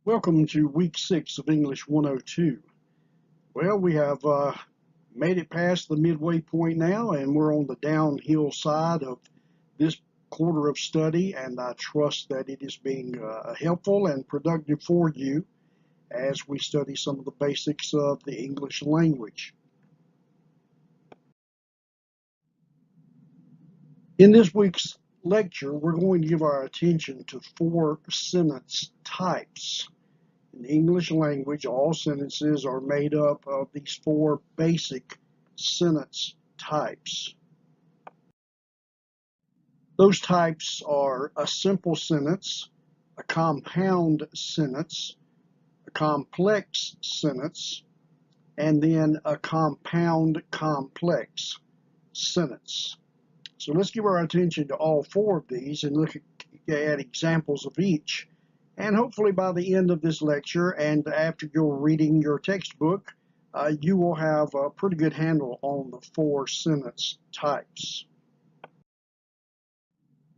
Welcome to week 6 of English 102. Well, we have made it past the midway point now, and we're on the downhill side of this quarter of study, and I trust that it is being helpful and productive for you as we study some of the basics of the English language. In this week's lecture, we're going to give our attention to 4 sentence types. In the English language, all sentences are made up of these 4 basic sentence types. Those types are a simple sentence, a compound sentence, a complex sentence, and then a compound complex sentence. So let's give our attention to all 4 of these and look at examples of each. And hopefully by the end of this lecture and after you're reading your textbook, you will have a pretty good handle on the 4 sentence types.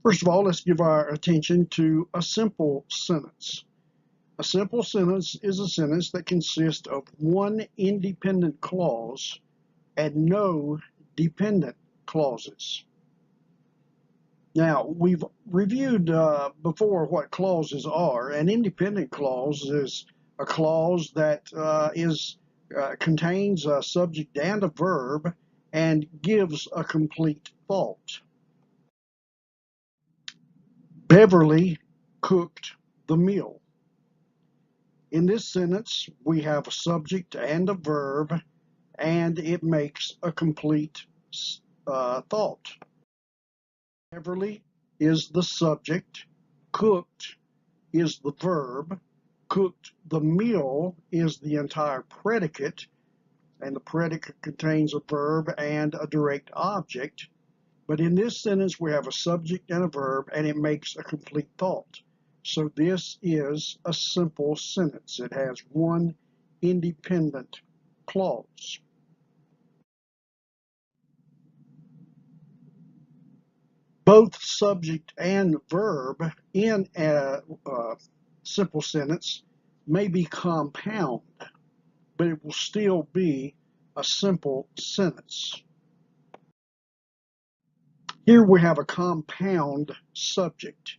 First of all, let's give our attention to a simple sentence. A simple sentence is a sentence that consists of one independent clause and no dependent clauses. Now, we've reviewed before what clauses are. An independent clause is a clause that contains a subject and a verb and gives a complete thought. Beverly cooked the meal. In this sentence, we have a subject and a verb, and it makes a complete thought. Beverly is the subject, cooked is the verb, cooked the meal is the entire predicate, and the predicate contains a verb and a direct object. But in this sentence, we have a subject and a verb, and it makes a complete thought. So this is a simple sentence. It has one independent clause. Both subject and verb in a simple sentence may be compound, but it will still be a simple sentence. Here we have a compound subject.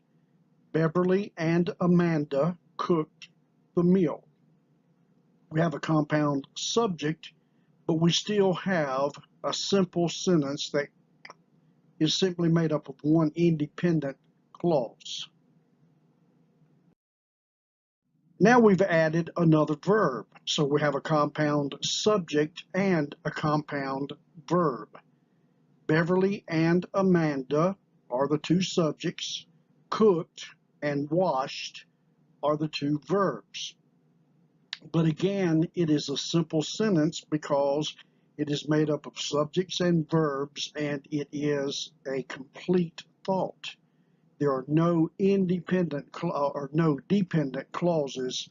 Beverly and Amanda cooked the meal. We have a compound subject, but we still have a simple sentence that is simply made up of one independent clause. Now we've added another verb, so we have a compound subject and a compound verb. Beverly and Amanda are the 2 subjects. Cooked and washed are the 2 verbs. But again, it is a simple sentence because it is made up of subjects and verbs, and it is a complete thought. There are no independent or no dependent clauses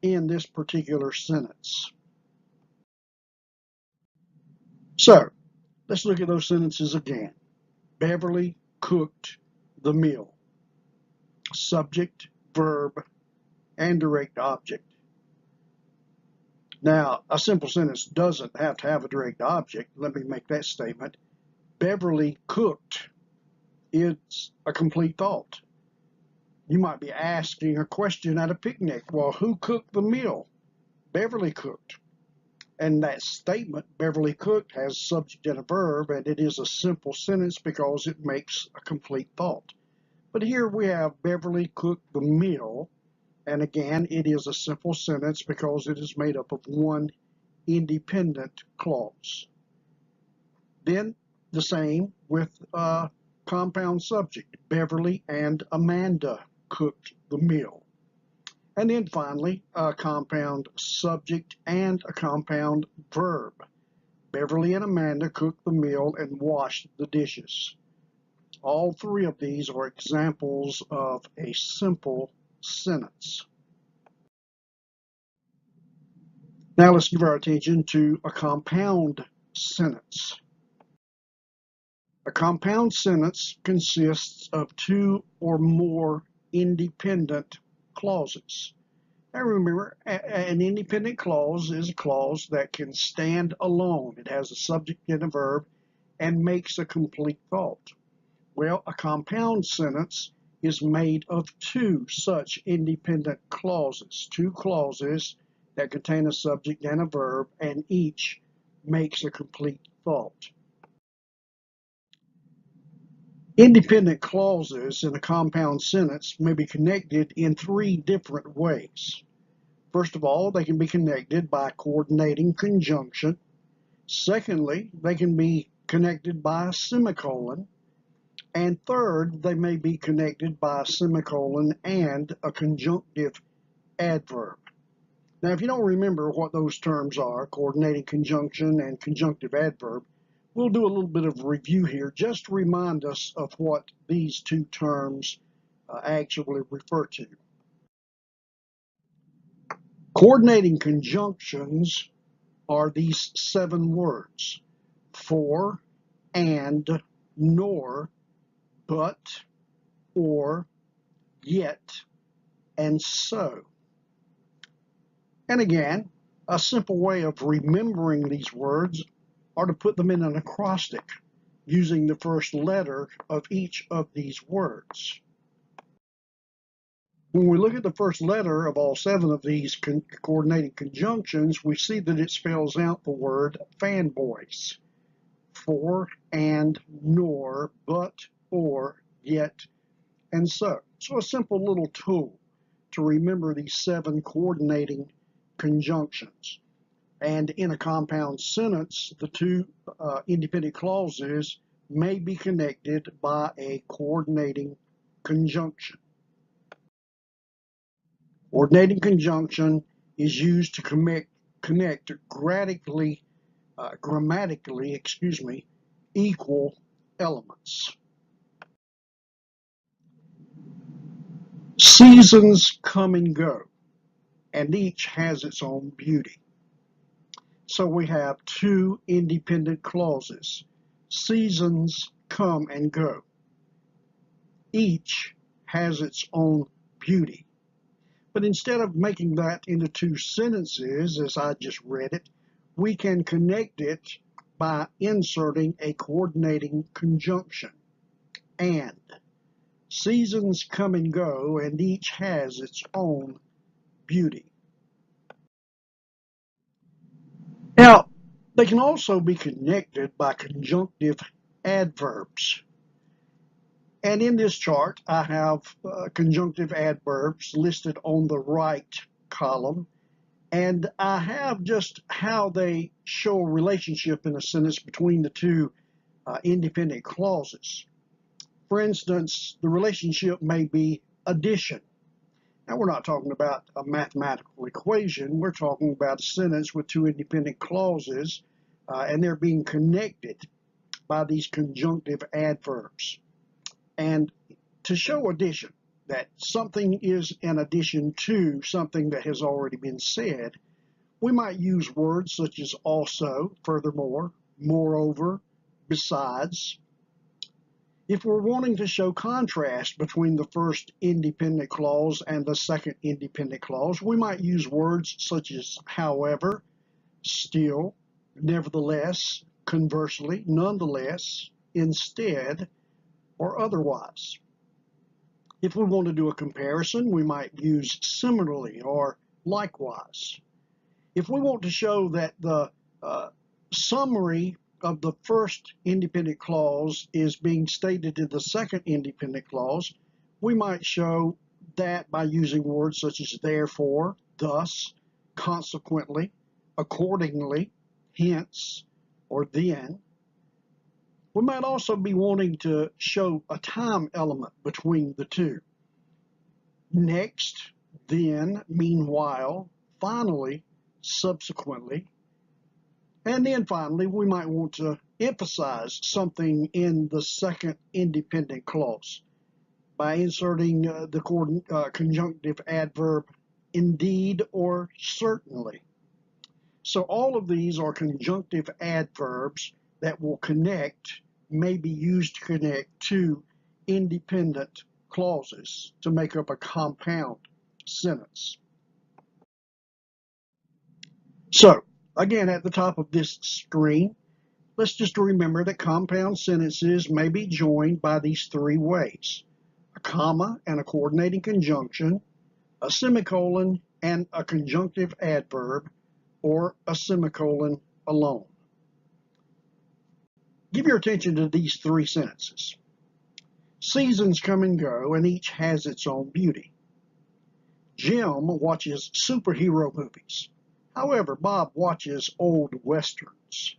in this particular sentence. So, let's look at those sentences again. Beverly cooked the meal. Subject, verb, and direct object. Now, a simple sentence doesn't have to have a direct object. Let me make that statement. Beverly cooked is a complete thought. You might be asking a question at a picnic. Well, who cooked the meal? Beverly cooked. And that statement, Beverly cooked, has subject and a verb, and it is a simple sentence because it makes a complete thought. But here we have Beverly cooked the meal, and again, it is a simple sentence because it is made up of one independent clause. Then the same with compound subject. Beverly and Amanda cooked the meal. And then finally, a compound subject and a compound verb. Beverly and Amanda cooked the meal and washed the dishes. All 3 of these are examples of a simple sentence. Now let's give our attention to a compound sentence. A compound sentence consists of 2 or more independent clauses. Now remember, an independent clause is a clause that can stand alone. It has a subject and a verb and makes a complete thought. Well, a compound sentence is made of two such independent clauses, two clauses that contain a subject and a verb, and each makes a complete thought. Independent clauses in a compound sentence may be connected in three different ways. First of all, they can be connected by coordinating conjunction. Secondly, they can be connected by a semicolon. And third, they may be connected by a semicolon and a conjunctive adverb. Now, if you don't remember what those terms are, coordinating conjunction and conjunctive adverb, we'll do a little bit of review here just to remind us of what these two terms actually refer to. Coordinating conjunctions are these 7 words: for, and, nor, but, or, yet, and so. And again, a simple way of remembering these words are to put them in an acrostic using the first letter of each of these words. When we look at the first letter of all 7 of these coordinating conjunctions, we see that it spells out the word fanboys: for, and, nor, but, or, yet, and so. So a simple little tool to remember these 7 coordinating conjunctions. And in a compound sentence, the two independent clauses may be connected by a coordinating conjunction. Coordinating conjunction is used to connect grammatically equal elements. Seasons come and go, and each has its own beauty. So we have 2 independent clauses. Seasons come and go. Each has its own beauty. But instead of making that into 2 sentences, as I just read it, we can connect it by inserting a coordinating conjunction. And. Seasons come and go, and each has its own beauty. Now, they can also be connected by conjunctive adverbs. And in this chart, I have conjunctive adverbs listed on the right column, and I have just how they show a relationship in a sentence between the 2 independent clauses. For instance, the relationship may be addition. Now, we're not talking about a mathematical equation. We're talking about a sentence with 2 independent clauses, and they're being connected by these conjunctive adverbs. And to show addition, that something is an addition to something that has already been said, we might use words such as also, furthermore, moreover, besides. If we're wanting to show contrast between the first independent clause and the second independent clause, we might use words such as however, still, nevertheless, conversely, nonetheless, instead, or otherwise. If we want to do a comparison, we might use similarly or likewise. If we want to show that the summary of the first independent clause is being stated in the second independent clause, we might show that by using words such as therefore, thus, consequently, accordingly, hence, or then. We might also be wanting to show a time element between the 2. Next, then, meanwhile, finally, subsequently. And then finally, we might want to emphasize something in the second independent clause by inserting the conjunctive adverb indeed or certainly. So all of these are conjunctive adverbs that will connect, may be used to connect 2 independent clauses to make up a compound sentence. So, again, at the top of this screen, let's just remember that compound sentences may be joined by these three ways: a comma and a coordinating conjunction, a semicolon and a conjunctive adverb, or a semicolon alone. Give your attention to these three sentences. Seasons come and go, and each has its own beauty. Jim watches superhero movies. However, Bob watches old westerns.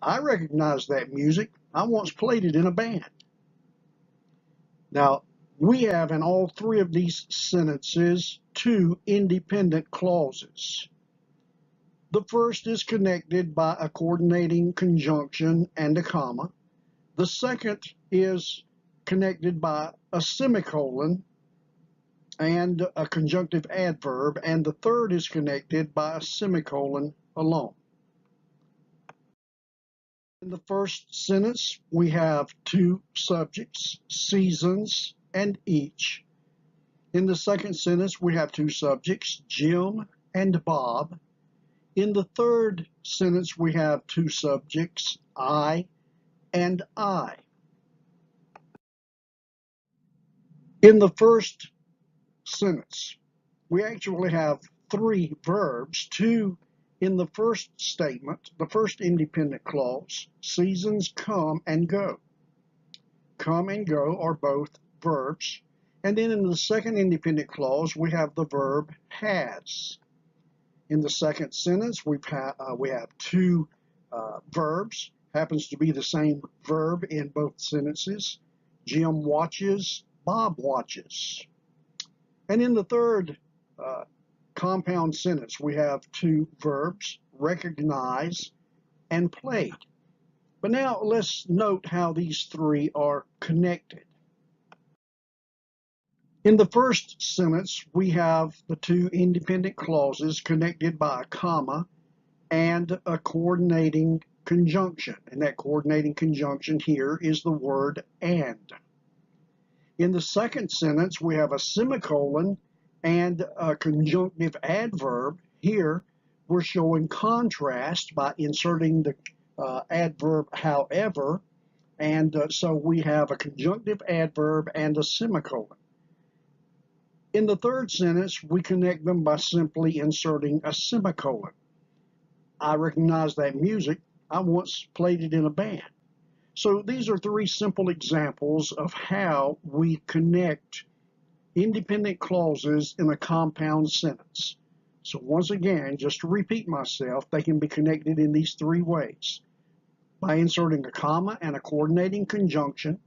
I recognize that music. I once played it in a band. Now, we have in all three of these sentences two independent clauses. The first is connected by a coordinating conjunction and a comma. The second is connected by a semicolon and a conjunctive adverb, and the third is connected by a semicolon alone. In the first sentence, we have two subjects, seasons and each. In the second sentence, we have two subjects, Jim and Bob. In the third sentence, we have two subjects, I and I. In the first sentence, we actually have three verbs, two in the first statement, the first independent clause. Seasons come and go. Come and go are both verbs. And then in the second independent clause, we have the verb has. In the second sentence, we have two verbs. Happens to be the same verb in both sentences. Jim watches, Bob watches. And in the third compound sentence, we have two verbs, recognize and played. But now let's note how these three are connected. In the first sentence, we have the two independent clauses connected by a comma and a coordinating conjunction. And that coordinating conjunction here is the word and. In the second sentence, we have a semicolon and a conjunctive adverb. Here, we're showing contrast by inserting the adverb however, and so we have a conjunctive adverb and a semicolon. In the third sentence, we connect them by simply inserting a semicolon. I recognize that music. I once played it in a band. So these are three simple examples of how we connect independent clauses in a compound sentence. So once again, just to repeat myself, they can be connected in these three ways: by inserting a comma and a coordinating conjunction,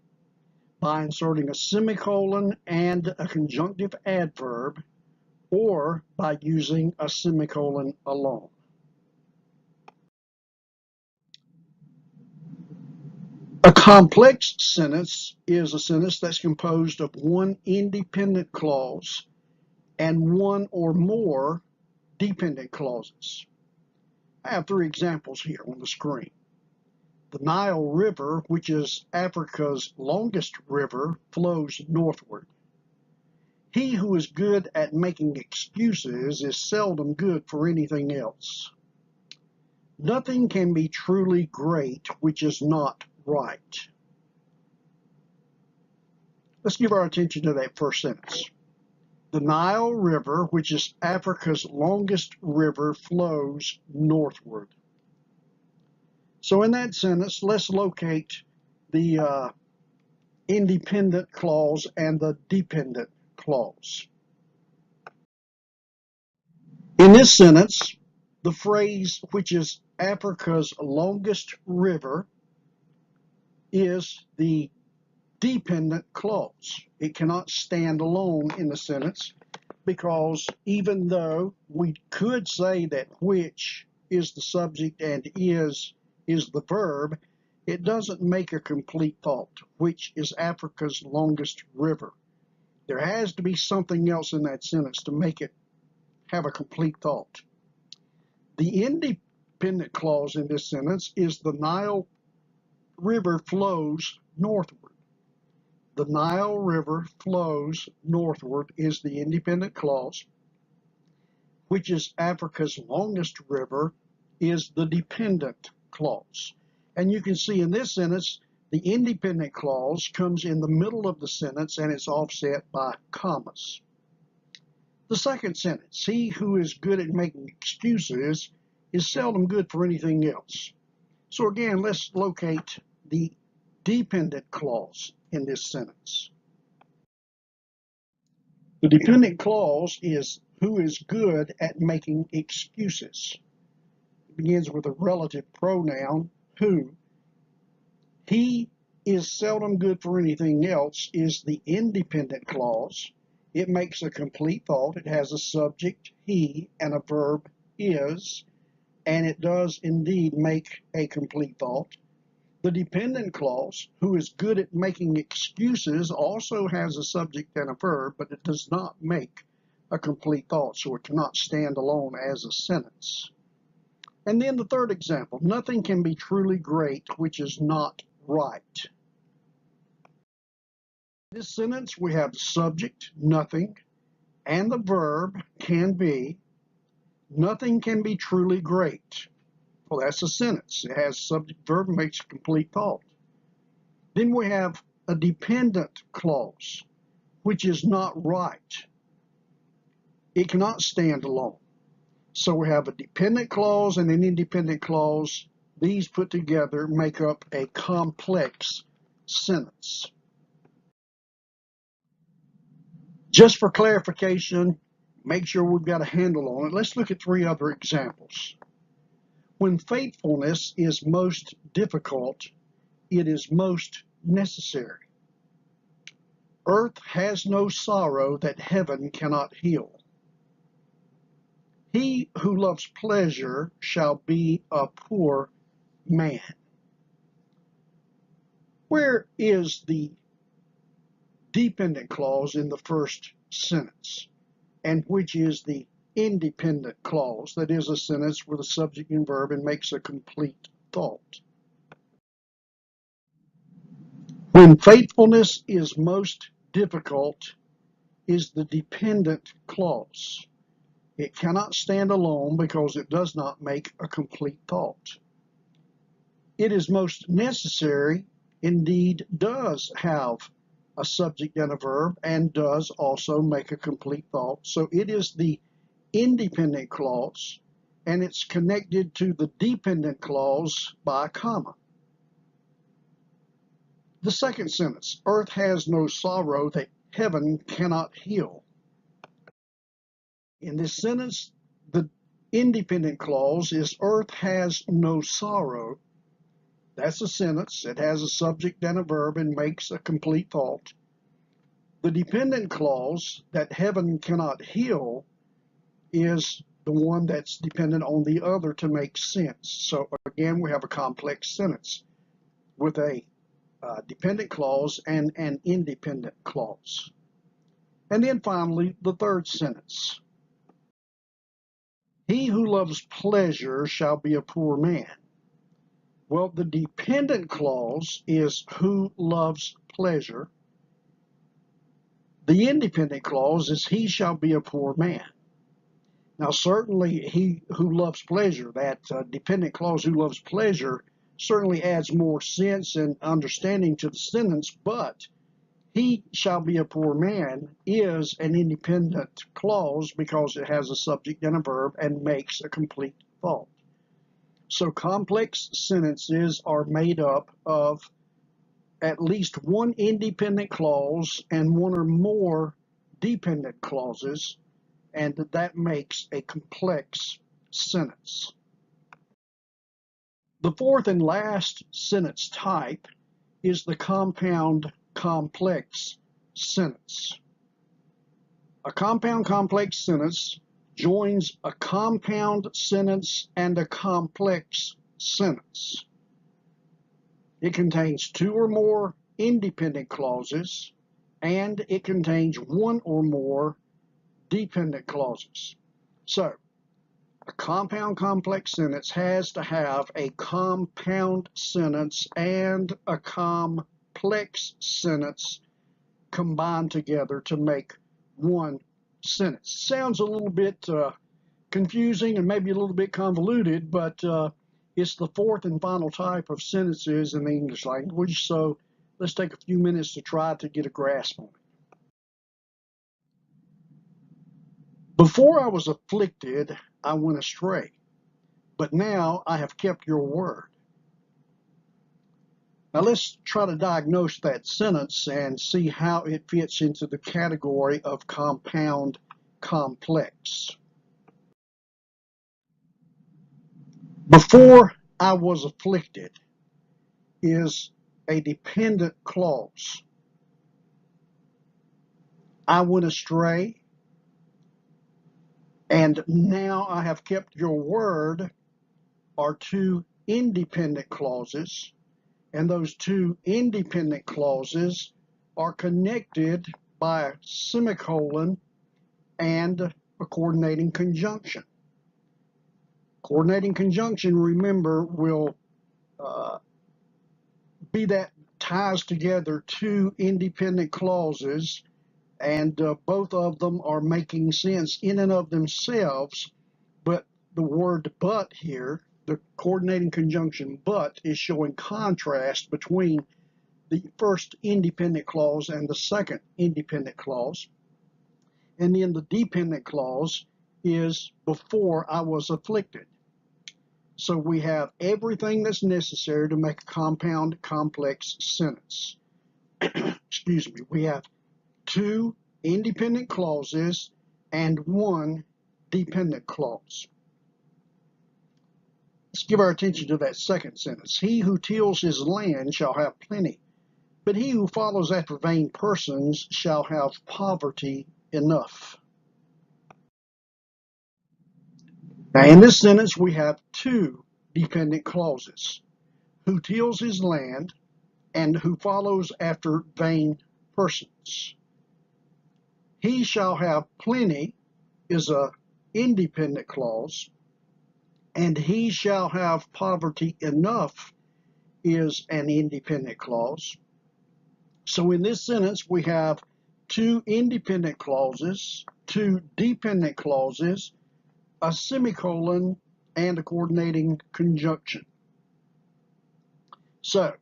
by inserting a semicolon and a conjunctive adverb, or by using a semicolon alone. A complex sentence is a sentence that's composed of one independent clause and one or more dependent clauses. I have three examples here on the screen. The Nile River, which is Africa's longest river, flows northward. He who is good at making excuses is seldom good for anything else. Nothing can be truly great which is not right. Let's give our attention to that first sentence. The Nile River, which is Africa's longest river, flows northward. So in that sentence, let's locate the independent clause and the dependent clause. In this sentence, the phrase, which is Africa's longest river, is the dependent clause. It cannot stand alone in the sentence, because even though we could say that which is the subject and is the verb, it doesn't make a complete thought. Which is Africa's longest river. There has to be something else in that sentence to make it have a complete thought. The independent clause in this sentence is the Nile River flows northward. The Nile River flows northward is the independent clause. which is Africa's longest river, is the dependent clause. And you can see in this sentence, the independent clause comes in the middle of the sentence and it's offset by commas. The second sentence, he who is good at making excuses is seldom good for anything else. So again, let's locate the dependent clause in this sentence. The dependent clause is who is good at making excuses. It begins with a relative pronoun, who. He is seldom good for anything else is the independent clause. It makes a complete thought. It has a subject, he, and a verb, is, and it does indeed make a complete thought. The dependent clause, who is good at making excuses, also has a subject and a verb, but it does not make a complete thought, so it cannot stand alone as a sentence. And then the third example, nothing can be truly great which is not right. In this sentence, we have the subject, nothing, and the verb, can be. Nothing can be truly great. Well, that's a sentence. It has subject, verb, makes a complete thought. Then we have a dependent clause, which is not right. It cannot stand alone. So we have a dependent clause and an independent clause. These put together make up a complex sentence. Just for clarification, make sure we've got a handle on it. Let's look at three other examples. When faithfulness is most difficult, it is most necessary. Earth has no sorrow that heaven cannot heal. He who loves pleasure shall be a poor man. Where is the dependent clause in the first sentence? And which is the independent clause? That is a sentence with a subject and verb and makes a complete thought. When faithfulness is most difficult is the dependent clause. It cannot stand alone because it does not make a complete thought. It is most necessary, indeed does have a subject and a verb and does also make a complete thought. So it is the independent clause and it's connected to the dependent clause by a comma. The second sentence, earth has no sorrow that heaven cannot heal. In this sentence, the independent clause is earth has no sorrow. That's a sentence. It has a subject and a verb and makes a complete thought. The dependent clause, that heaven cannot heal, is the one that's dependent on the other to make sense. So again, we have a complex sentence with a dependent clause and an independent clause. And then finally, the third sentence. He who loves pleasure shall be a poor man. Well, the dependent clause is who loves pleasure. The independent clause is he shall be a poor man. Now, certainly he who loves pleasure, that dependent clause who loves pleasure, certainly adds more sense and understanding to the sentence, but he shall be a poor man is an independent clause because it has a subject and a verb and makes a complete thought. So complex sentences are made up of at least one independent clause and one or more dependent clauses, and that makes a complex sentence. The fourth and last sentence type is the compound complex sentence. A compound complex sentence joins a compound sentence and a complex sentence. It contains two or more independent clauses, and it contains one or more dependent clauses. So, a compound complex sentence has to have a compound sentence and a complex sentence combined together to make one sentence. Sounds a little bit confusing and maybe a little bit convoluted, but it's the fourth and final type of sentences in the English language. So let's take a few minutes to try to get a grasp on it. Before I was afflicted, I went astray, but now I have kept your word. Now let's try to diagnose that sentence and see how it fits into the category of compound complex. Before I was afflicted is a dependent clause. I went astray, and now I have kept your word are two independent clauses, and those two independent clauses are connected by a semicolon and a coordinating conjunction. Coordinating conjunction, remember, will be that ties together two independent clauses, and both of them are making sense in and of themselves, but the word but here, the coordinating conjunction but, is showing contrast between the first independent clause and the second independent clause. And then the dependent clause is before I was afflicted. So we have everything that's necessary to make a compound complex sentence. Excuse me. We have two independent clauses and one dependent clause. Let's give our attention to that second sentence. He who tills his land shall have plenty, but he who follows after vain persons shall have poverty enough. Now, in this sentence, we have two dependent clauses: who tills his land and who follows after vain persons. He shall have plenty is an independent clause, and he shall have poverty enough is an independent clause. So in this sentence, we have two independent clauses, two dependent clauses, a semicolon, and a coordinating conjunction. So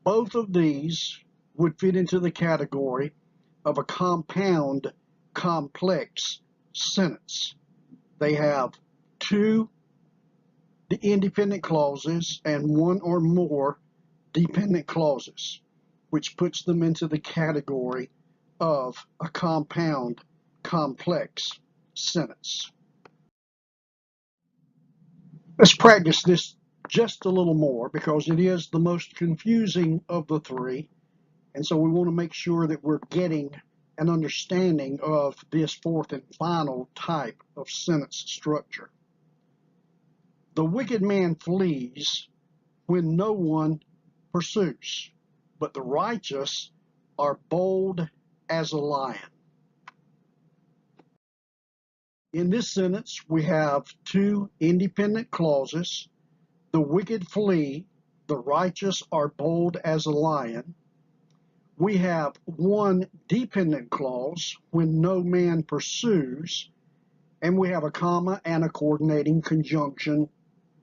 both of these would fit into the category of a compound complex sentence. They have two independent clauses and one or more dependent clauses, which puts them into the category of a compound complex sentence. Let's practice this just a little more because it is the most confusing of the three, and so we want to make sure that we're getting an understanding of this fourth and final type of sentence structure. The wicked man flees when no one pursues, but the righteous are bold as a lion. In this sentence, we have two independent clauses. The wicked flee, the righteous are bold as a lion. We have one dependent clause, when no man pursues, and we have a comma and a coordinating conjunction,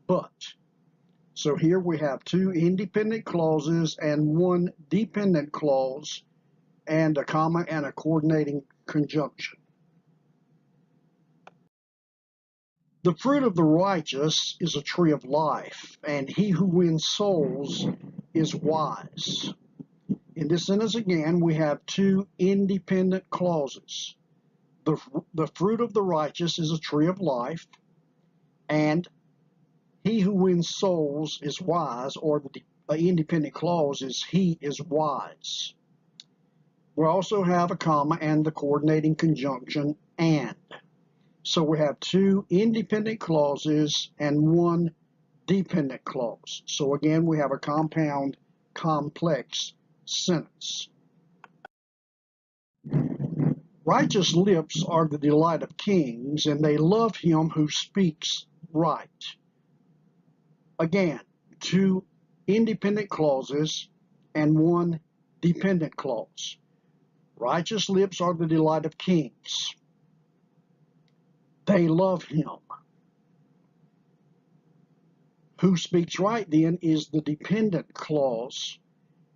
but. So here we have two independent clauses and one dependent clause, and a comma and a coordinating conjunction. The fruit of the righteous is a tree of life, and he who wins souls is wise. In this sentence again, we have two independent clauses. The fruit of the righteous is a tree of life, and he who wins souls is wise, or the independent clause is he is wise. We also have a comma and the coordinating conjunction and. So we have two independent clauses and one dependent clause. So again, we have a compound complex sentence. Righteous lips are the delight of kings, and they love him who speaks right. Again, two independent clauses and one dependent clause. Righteous lips are the delight of kings. they love him. Who speaks right then is the dependent clause.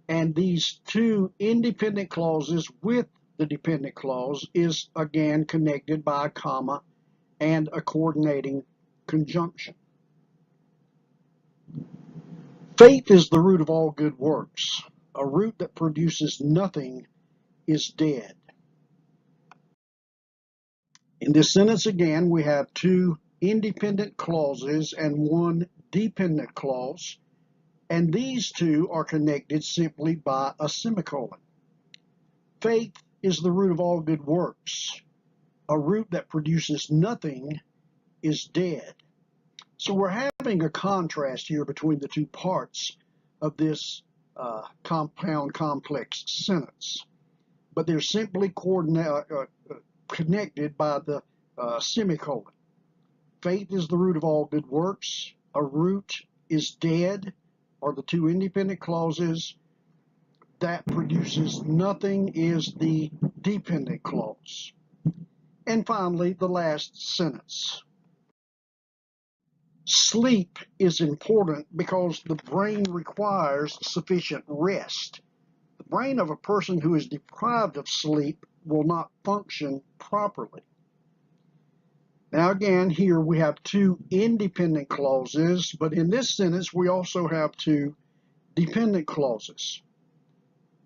And these two independent clauses with the dependent clause is again connected by a comma and a coordinating conjunction. Faith is the root of all good works. A root that produces nothing is dead. In this sentence again, we have two independent clauses and one dependent clause, and these two are connected simply by a semicolon. Faith is the root of all good works. A root that produces nothing is dead. So we're having a contrast here between the two parts of this compound complex sentence, but they're simply connected by the semicolon. Faith is the root of all good works. A root is dead, are the two independent clauses. That produces nothing is the dependent clause. And finally, the last sentence. Sleep is important because the brain requires sufficient rest. The brain of a person who is deprived of sleep will not function properly. Now again, here we have two independent clauses, but in this sentence we also have two dependent clauses.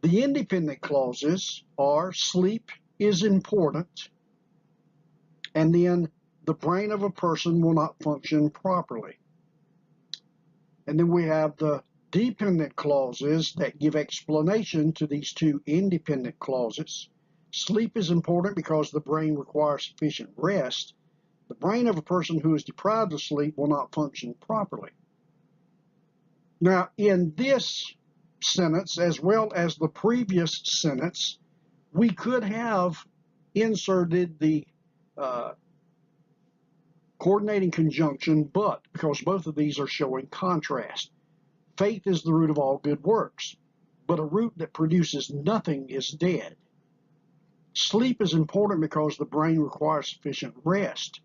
The independent clauses are sleep is important, and then the brain of a person will not function properly. And then we have the dependent clauses that give explanation to these two independent clauses. Sleep is important because the brain requires sufficient rest. The brain of a person who is deprived of sleep will not function properly. Now, in this sentence, as well as the previous sentence, we could have inserted the coordinating conjunction but, because both of these are showing contrast. Faith is the root of all good works, but a root that produces nothing is dead. Sleep is important because the brain requires sufficient rest,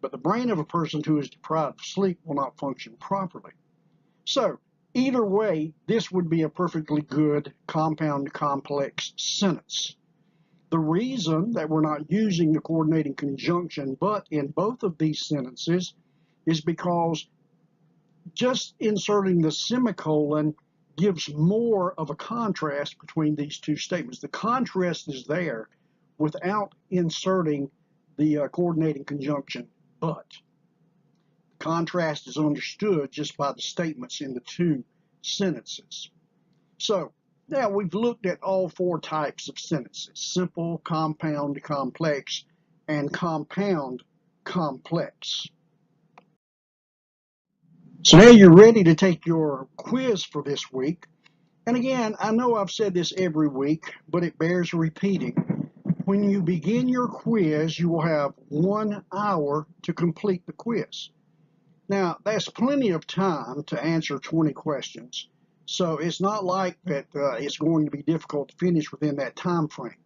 but the brain of a person who is deprived of sleep will not function properly. So, either way, this would be a perfectly good compound complex sentence. The reason that we're not using the coordinating conjunction but in both of these sentences is because just inserting the semicolon gives more of a contrast between these two statements. The contrast is there without inserting the coordinating conjunction but. The contrast is understood just by the statements in the two sentences. So, now we've looked at all four types of sentences: simple, compound, complex, and compound complex. So now you're ready to take your quiz for this week. And again, I know I've said this every week, but it bears repeating. When you begin your quiz, you will have 1 hour to complete the quiz. Now, that's plenty of time to answer 20 questions. So it's not like that it's going to be difficult to finish within that time frame.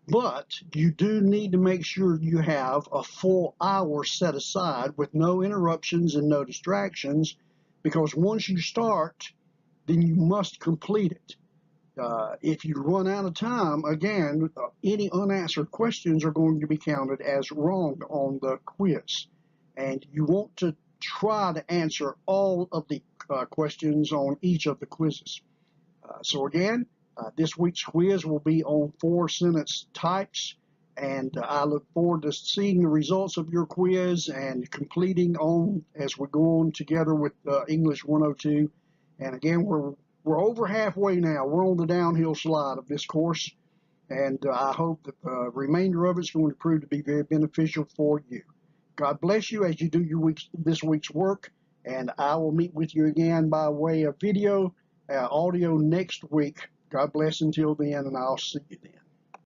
But you do need to make sure you have a full hour set aside with no interruptions and no distractions, because once you start, then you must complete it. If you run out of time, again, any unanswered questions are going to be counted as wrong on the quiz. And you want to try to answer all of the questions on each of the quizzes. So again, this week's quiz will be on 4 sentence types, and I look forward to seeing the results of your quiz and completing on as we go on together with English 102. And again, we're over halfway now. We're on the downhill slide of this course, and I hope that the remainder of it's going to prove to be very beneficial for you. God bless you as you do this week's work, and I will meet with you again by way of video, audio next week. God bless until then, and I'll see you then.